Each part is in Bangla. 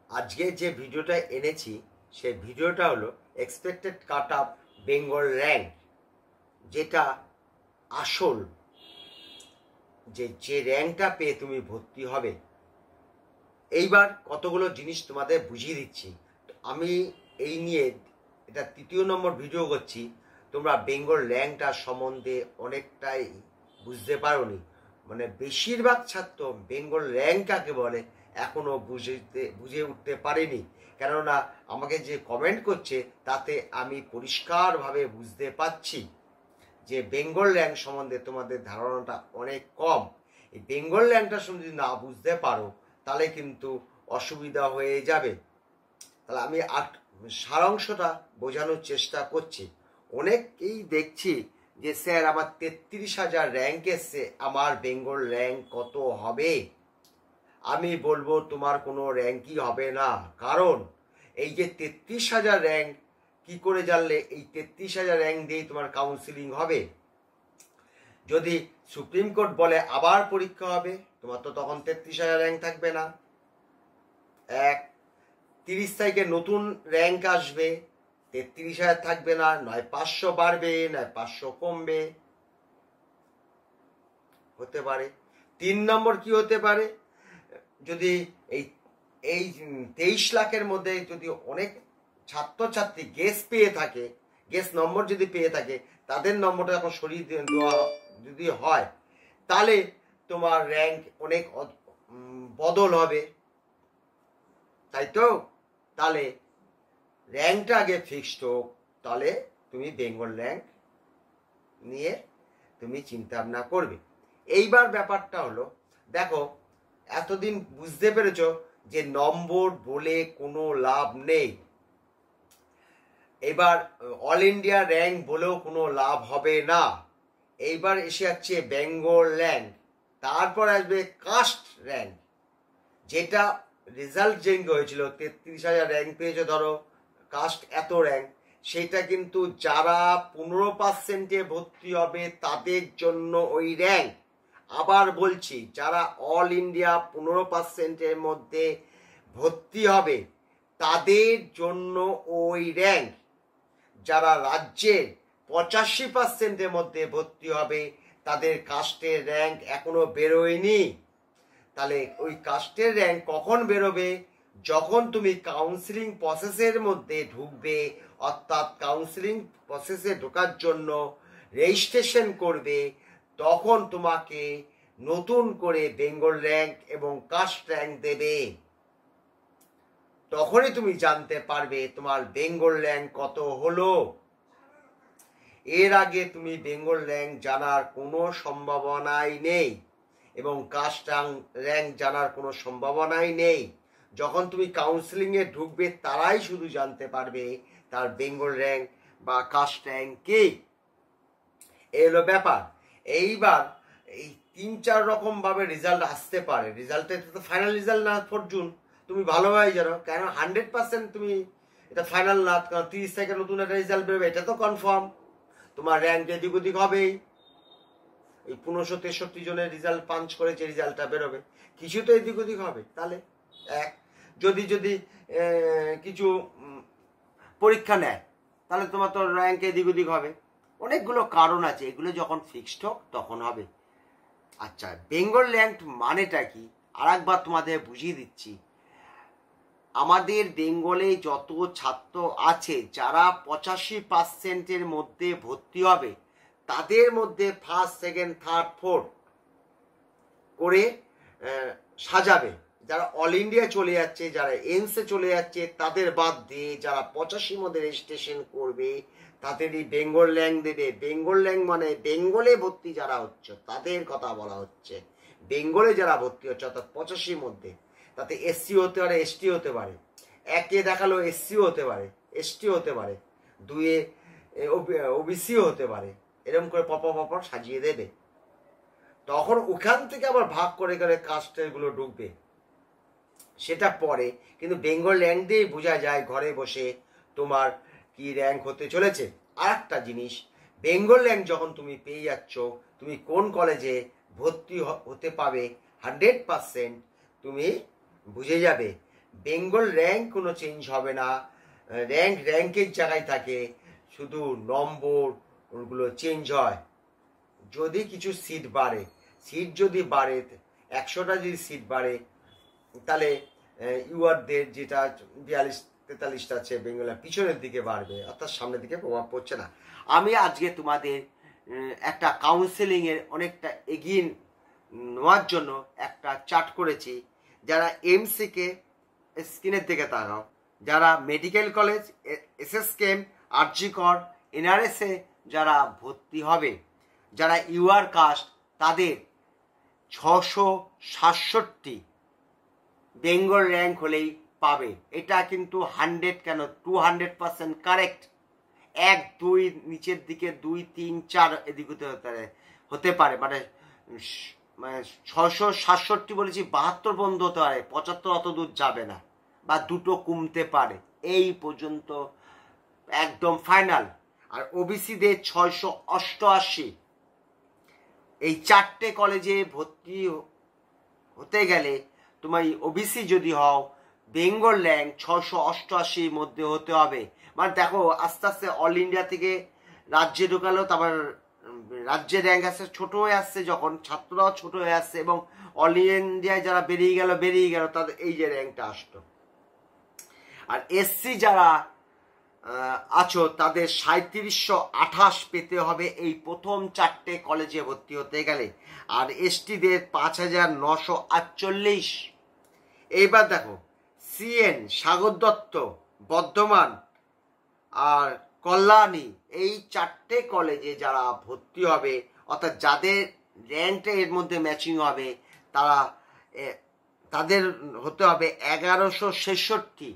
আজকে যে ভিডিওটা এনেছি সেই ভিডিওটা হলো expected cut up Bengal rank, যেটা আসল যে র্যাঙ্কটা পেয়ে তুমি ভর্তি হবে। এইবার কতগুলো জিনিস তোমাদের বুঝিয়ে দিচ্ছি। আমি এই নিয়ে এটা 3য় নম্বর ভিডিও করছি। তোমরা বেঙ্গল র্যাঙ্কটা সম্বন্ধে অনেকটাই বুঝতে পারোনি, মানে বেশিরভাগ ছাত্র বেঙ্গল র্যাঙ্ক কাকে বলে এখনো বুঝে উঠতে পারেনি। কেননা আমাকে যে কমেন্ট করছে তাতে আমি পরিষ্কারভাবে বুঝতে পারছি যে বেঙ্গল র্যাঙ্ক সম্বন্ধে তোমাদের ধারণাটা অনেক কম। এই বেঙ্গল র্যাঙ্কটা সম্বন্ধে যদি না বুঝতে পারো তাহলে কিন্তু অসুবিধা হয়ে যাবে। তাহলে আমি সারাংশটা বোঝানোর চেষ্টা করছি। অনেকেই দেখছি যে স্যার আমার 33,000 র্যাঙ্ক এসছে, আমার বেঙ্গল র্যাঙ্ক কত হবে? আমি বলবো তোমার কোনো র্যাঙ্কই হবে না। কারণ এই যে 33,000 র্যাঙ্ক কি করে জানলে এই 33,000 র্যাঙ্ক দিয়েই তোমার কাউন্সিলিং হবে? যদি সুপ্রিম কোর্ট বলে আবার পরীক্ষা হবে, তোমার তো তখন 33,000 র্যাঙ্ক থাকবে না। 30 তারিখে নতুন র্যাঙ্ক আসবে, 33,000 থাকবে না, নয় 500 বাড়বে, নয় 500 কমবে, হতে পারে। 3 নম্বর কি হতে পারে, যদি এই 23 লাখের মধ্যে যদি অনেক ছাত্রছাত্রী গেস পেয়ে থাকে, গেস নম্বর যদি পেয়ে থাকে, তাদের নম্বরটা যখন সরিয়ে দেওয়া যদি হয় তাহলে তোমার র্যাঙ্ক অনেক বদল হবে, তাই তো? তাহলে র্যাঙ্কটা আগে ফিক্সড হোক, তাহলে তুমি বেঙ্গল র্যাঙ্ক নিয়ে তুমি চিন্তা ভাবনা করবে। এইবার ব্যাপারটা হলো, দেখো এতদিন বুঝতে পেরেছ যে নম্বর বলে কোনো লাভ নেই। এবার অল ইন্ডিয়া র্যাঙ্ক বলেও কোনো লাভ হবে না। এইবার এসে যাচ্ছে বেঙ্গল র্যাঙ্ক, তারপর আসবে কাস্ট র্যাঙ্ক। যেটা রেজাল্ট যেদিন হয়েছিল 33,000 র্যাঙ্ক পেয়েছে, ধরো কাস্ট এত র্যাঙ্ক, সেটা কিন্তু যারা 15% ভর্তি হবে তাদের জন্য ওই র্যাঙ্ক। আবার বলছি, যারা অল ইন্ডিয়া 15%-এর মধ্যে ভর্তি হবে তাদের জন্য ওই র্যাঙ্ক। যারা রাজ্যের 85%-এর মধ্যে ভর্তি হবে তাদের কাস্টের র্যাঙ্ক এখনো বেরোয়নি। তাহলে ওই কাস্টের র্যাঙ্ক কখন বেরোবে? যখন তুমি কাউন্সিলিং প্রসেসের মধ্যে ঢুকবে, অর্থাৎ কাউন্সিলিং প্রসেসে ঢোকার জন্য রেজিস্ট্রেশন করবে, তখন তোমাকে নতুন করে বেঙ্গল র্যাঙ্ক এবং কাস্ট র্যাঙ্ক দেবে। তখনই তুমি জানতে পারবে তোমার বেঙ্গল র্যাঙ্ক কত হলো। এর আগে তুমি বেঙ্গল র্যাঙ্ক জানার কোনো সম্ভাবনাই নেই এবং কাস্ট র্যাঙ্ক জানার কোনো সম্ভাবনাই নেই। যখন তুমি কাউন্সিলিংয়ে ঢুকবে তারাই শুধু জানতে পারবে তার বেঙ্গল র্যাঙ্ক বা কাস্ট র্যাঙ্ক কি। এলো ব্যাপার। এইবার এই 3-4 রকম ভাবে রেজাল্ট আসতে পারে। রেজাল্টের তো ফাইনাল রেজাল্ট না 4 জুন, তুমি ভালোভাবে জানো। কেন 100% তুমি এটা ফাইনাল না, কারণ 30 তারিখে নতুন একটা রেজাল্ট বেরোবে, এটা তো কনফার্ম। তোমার র্যাঙ্ক এদিক ওদিক হবেই। এই 1563 জনের রেজাল্ট পাঞ্চ করে যে রেজাল্টটা বেরোবে, কিছু তো এদিক ওদিক হবে। তাহলে যদি কিছু পরীক্ষা নেয় তাহলে তোমার তো র্যাঙ্ক এদিক ওদিক হবে। অনেকগুলো কারণ আছে, এগুলো যখন ফিক্সড হোক তখন হবে। আচ্ছা, বেঙ্গল র্যাঙ্ক মানেটা কি আর একবার তোমাদের বুঝিয়ে দিচ্ছি। আমাদের বেঙ্গলে যত ছাত্র আছে যারা 85%-এর মধ্যে ভর্তি হবে তাদের মধ্যে ফার্স্ট, সেকেন্ড, থার্ড, ফোর্থ করে সাজাবে। যারা অল ইন্ডিয়া চলে যাচ্ছে, যারা এমসে চলে যাচ্ছে, তাদের বাদ দিয়ে যারা 85 মধ্যে রেজিস্ট্রেশন করবে তাদেরই বেঙ্গল র্যাঙ্ক দেবে। বেঙ্গল র্যাঙ্ক মানে বেঙ্গলে ভর্তি যারা হচ্ছে তাদের কথা বলা হচ্ছে। বেঙ্গলে যারা ভর্তি হচ্ছে অর্থাৎ 85 মধ্যে, তাতে এসসি হতে পারে, এসটি হতে পারে, একে দেখালো এসসিও হতে পারে, এসটি হতে পারে, 2-এ ওবিসিও হতে পারে, এরকম করে পপর সাজিয়ে দেবে। তখন ওখান থেকে আবার ভাগ করে করে কাস্টেরগুলো ঢুকবে, সেটা পরে। কিন্তু বেঙ্গল র্যাঙ্ক দিয়েই বোঝা যায় ঘরে বসে তোমার কি র্যাঙ্ক হতে চলেছে। আর একটা জিনিস, বেঙ্গল র্যাঙ্ক যখন তুমি পেয়ে যাচ্ছ, তুমি কোন কলেজে ভর্তি হতে পাবে 100% তুমি বুঝে যাবে। বেঙ্গল র্যাঙ্ক কোনো চেঞ্জ হবে না, র্যাঙ্কের জায়গায় থাকে, শুধু নম্বর ওগুলো চেঞ্জ হয়। যদি কিছু সিট বাড়ে, সিট যদি বাড়ে 100টা যদি সিট বাড়ে, তাহলে ইউআরদের যেটা 42-43টা আছে বেঙ্গলের পিছনের দিকে বাড়বে, অর্থাৎ সামনের দিকে প্রভাব পড়ছে না। আমি আজকে তোমাদের একটা কাউন্সেলিংয়ের অনেকটা এগিয়ে নেওয়ার জন্য একটা চার্ট করেছি। যারা এমসিকে স্ক্রিনের দিকে তাকাও, যারা মেডিকেল কলেজ, এসএসকেএম, আরজি কর, এনআরএসে যারা ভর্তি হবে, যারা ইউআর কাস্ট, তাদের 667 বেঙ্গল র্যাঙ্ক হলেই পাবে। এটা কিন্তু 100 কেন 200% কারেক্ট। 1, 2 নিচের দিকে 2, 3, 4 এদিক হতে পারে, মানে 667 বলেছি, 72 বন্ধ হতে পারে, 75 অত দূর যাবে না, বা দুটো কমতে পারে, এই পর্যন্ত একদম ফাইনাল। আর ওবিসিদের 688। এই 4টে কলেজে ভর্তি হতে গেলে তোমার ওবিসি যদি হও, বেঙ্গল র্যাঙ্ক 688 মধ্যে হতে হবে। মানে দেখো, আস্তে আস্তে অল ইন্ডিয়া থেকে রাজ্যে ঢোকালো, তারপর রাজ্যের র্যাঙ্ক আসছে, ছোট হয়ে আসছে, যখন ছাত্ররাও ছোট হয়ে আসছে, এবং অল ইন্ডিয়ায় যারা বেরিয়ে গেল তাদের এই যে র্যাঙ্কটা আসতো। আর এসসি যারা আছো তাদের 3728 পেতে হবে এই প্রথম 4টে কলেজে ভর্তি হতে গেলে, আর এসটিদের 5948। এইবার দেখো, সিএন, সাগর দত্ত, বর্ধমান আর কল্যাণী, এই 4টে কলেজে যারা ভর্তি হবে, অর্থাৎ যাদের র্যাঙ্কটা এর মধ্যে ম্যাচিং হবে, তাদের হতে হবে 1166,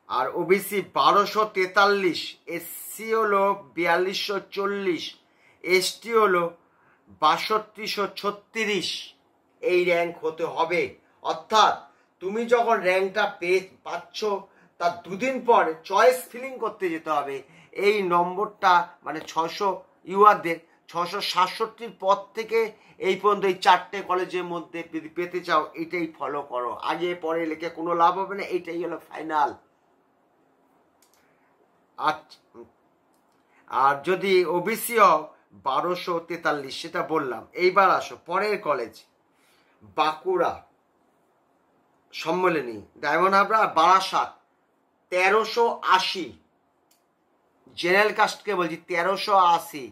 আর ওবিসি 1243, এসসি হলো 4240, এসটি হলো 6236। এই র্যাঙ্ক হতে হবে। অর্থাৎ তুমি যখন র্যাঙ্কটা পাচ্ছ, তার 2 দিন পর চয়েস ফিলিং করতে যেতে হবে। এই নম্বরটা মানে 600 ইউআরদের 667 পর থেকে এই পর্যন্ত এই 4টে কলেজের মধ্যে পেতে চাও, এটাই ফলো করো। আগে পরে লিখে কোনো লাভ হবে না, এইটাই হলো ফাইনাল। আর যদি ওবিসি হও 1243, সেটা বললাম। এইবার আসো পরের college, Bankura Sammilani, diamond Harbour, Barasat 1380। General কাস্টকে বলছি 1380,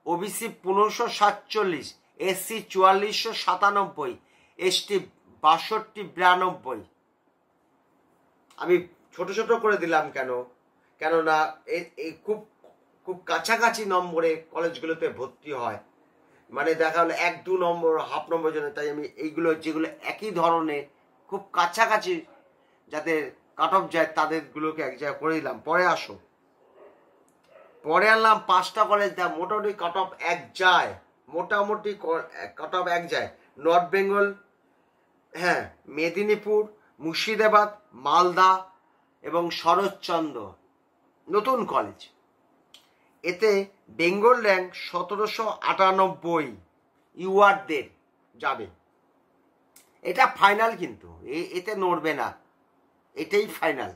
ওবিসি 1547, এসসি 4497, এসটি 6292। আমি ছোট ছোট করে দিলাম কেননা এই খুব খুব কাছাকাছি নম্বরে কলেজগুলোতে ভর্তি হয়, মানে দেখা হলো 1-2 নম্বর, হাফ নম্বর জন্য। তাই আমি এইগুলো যেগুলো একই ধরনের খুব কাছাকাছি যাদের কাট অফ যায়, তাদেরগুলোকে এক জায়গায় করে দিলাম। পরে আসো, পরে আনলাম 5টা কলেজ, দেখ মোটামুটি কাট অফ এক যায়, মোটামুটি কাট অফ এক যায়। নর্থ বেঙ্গল, হ্যাঁ, মেদিনীপুর, মুর্শিদাবাদ, মালদা এবং শরৎচন্দ্র, নতুন কলেজ। এতে বেঙ্গল র্যাঙ্ক 1798 ইউআরদের যাবে। এটা ফাইনাল, কিন্তু এতে নড়বে না, এটাই ফাইনাল।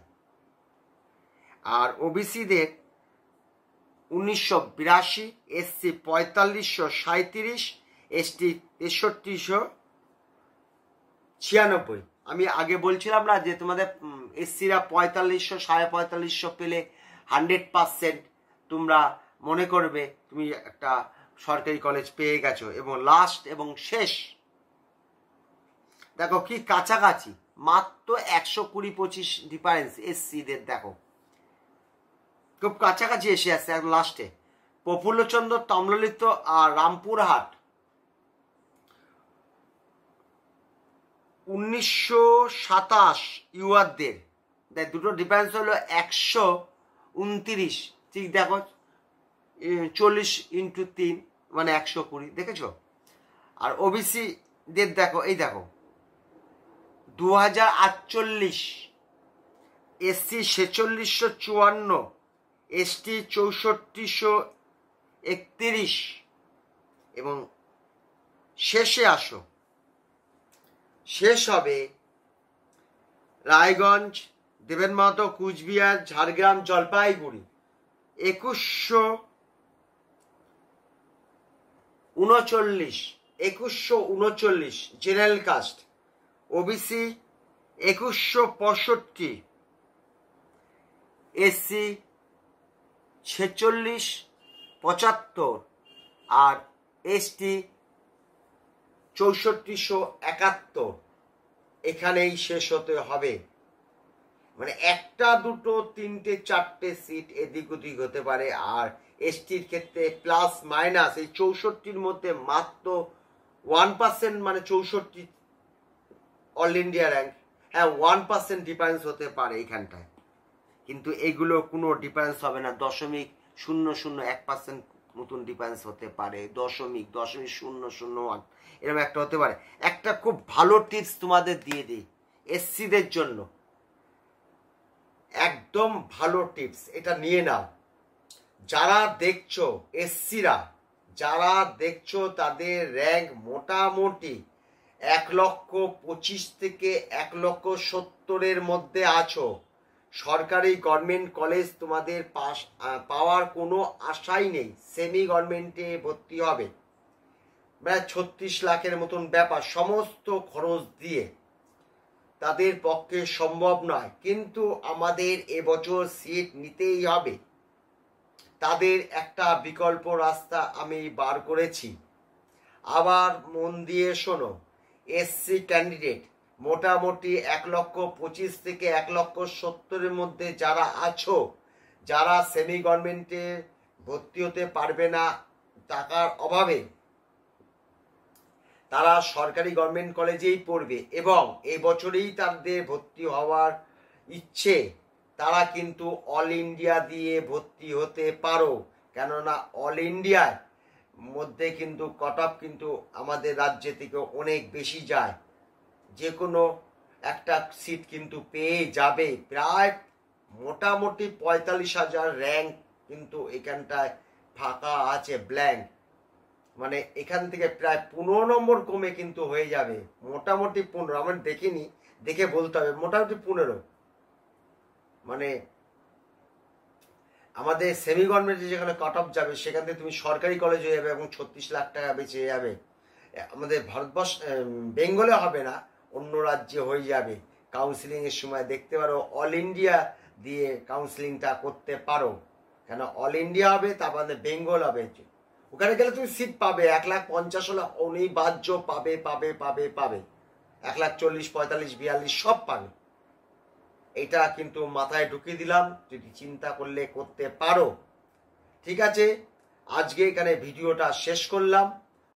আর ওবিসিদের 1982, এসসি 4537, এসটি 6396। আমি আগে বলছিলাম না যে তোমাদের এসসিরা 4500 4550 পেলে 100% তোমরা মনে করবে তুমি একটা সরকারি কলেজ পেয়ে গেছো। এবং লাস্ট এবং শেষ দেখো কি কাছাকাছি, মাত্র 120-25 ডিফারেন্স এসসিদের, দেখো খুব কাছাকাছি এসে আসছে। লাস্টে প্রফুল্লচন্দ্র, তমললিত আর রামপুরহাট 1927 ইউআরদের, দুটো ডিফারেন্স হলো 129। ঠিক দেখো, 40 × 3 মানে 120, দেখেছো। আর ওবিসি দের দেখো, এই দেখো 2048, এসসি 4654, এসটি 6431। এবং শেষে আসো, শেষ হবে Raiganj, Deben Mahato Cooch Behar, Jhargram, Jalpaiguri 2139 general caste. OBC 2165, SC 4675 আর এসটি 6471। এখানেই শেষ হতে হবে। মানে একটা দুটো তিনটে চারটে সিট এদিক ওদিক হতে পারে। আর এসটির ক্ষেত্রে প্লাস মাইনাস এই 64-র মধ্যে মাত্র 1%, মানে 64 অল ইন্ডিয়া র্যাঙ্ক, হ্যাঁ 1% ডিফারেন্স হতে পারে এইখানটায়, কিন্তু এগুলো কোনো ডিফারেন্স হবে না। 0.001% মতন ডিফারেন্স হতে পারে, 0.001 এরকম একটা হতে পারে। একটা খুব ভালো টিপস তোমাদের দিয়ে দিই এসসিদের জন্য, একদম ভালো টিপস, এটা নিয়ে নাও। যারা দেখছো এসসিরা, যারা দেখছো তাদের র্যাঙ্ক মোটামুটি 1,25,000 থেকে 1,70,000-এর মধ্যে আছো, সরকারি গভর্নমেন্ট কলেজ তোমাদের পাওয়ার কোনো আশাই নেই, সেমি গভর্নমেন্টে ভর্তি হবে, প্রায় 36 লাখের মতন ব্যাপার, সমস্ত খরচ দিয়ে তাদের পক্ষে সম্ভব নয়। কিন্তু আমাদের এবছর সিট নিতেই হবে। তাদের একটা বিকল্প রাস্তা আমি বার করেছি, আবার মন দিয়ে শোনো। এসসি ক্যান্ডিডেট মোটামুটি 1,25,000 থেকে 1,70,000-এর মধ্যে যারা আছো, যারা সেমি গভর্নমেন্টে ভর্তি হতে পারবে না টাকার অভাবে, তারা সরকারি গভর্নমেন্ট কলেজেই পড়বে এবং এই বছরেই তাদের ভর্তি হওয়ার ইচ্ছে, তারা কিন্তু অল ইন্ডিয়া দিয়ে ভর্তি হতে পারো। কেননা অল ইন্ডিয়ার মধ্যে কিন্তু কাট অফ কিন্তু আমাদের রাজ্য থেকে অনেক বেশি যায়, যে কোনো একটা সিট কিন্তু পেয়ে যাবে। প্রায় মোটামুটি 45,000 র্যাঙ্ক কিন্তু এখানটায় ফাঁকা আছে, ব্ল্যাঙ্ক, মানে এখান থেকে প্রায় 15 নম্বর কমে কিন্তু হয়ে যাবে, মোটামুটি 15, আমার দেখিনি, দেখে বলতে হবে, মোটামুটি 15। মানে আমাদের সেমি গভর্নমেন্টে যেখানে কাট অফ যাবে সেখান থেকে তুমি সরকারি কলেজ হয়ে যাবে এবং 36 লাখ টাকা বেঁচে যাবে। আমাদের ভারতবর্ষ বেঙ্গলে হবে না, অন্য রাজ্যে হয়ে যাবে। কাউন্সিলিংয়ের সময় দেখতে পারো অল ইন্ডিয়া দিয়ে কাউন্সিলিংটা করতে পারো, কেন অল ইন্ডিয়া হবে, তারপরে বেঙ্গল হবে, ওখানে গেলে তুমি সিট পাবে। 1,50,000 হলে অনিবার্য পাবে পাবে পাবে পাবে, 1,40,000, 45, 42 সব পাবে। এটা কিন্তু মাথায় ঢুকিয়ে দিলাম, যদি চিন্তা করলে করতে পারো। ঠিক আছে, আজকে এখানে ভিডিওটা শেষ করলাম।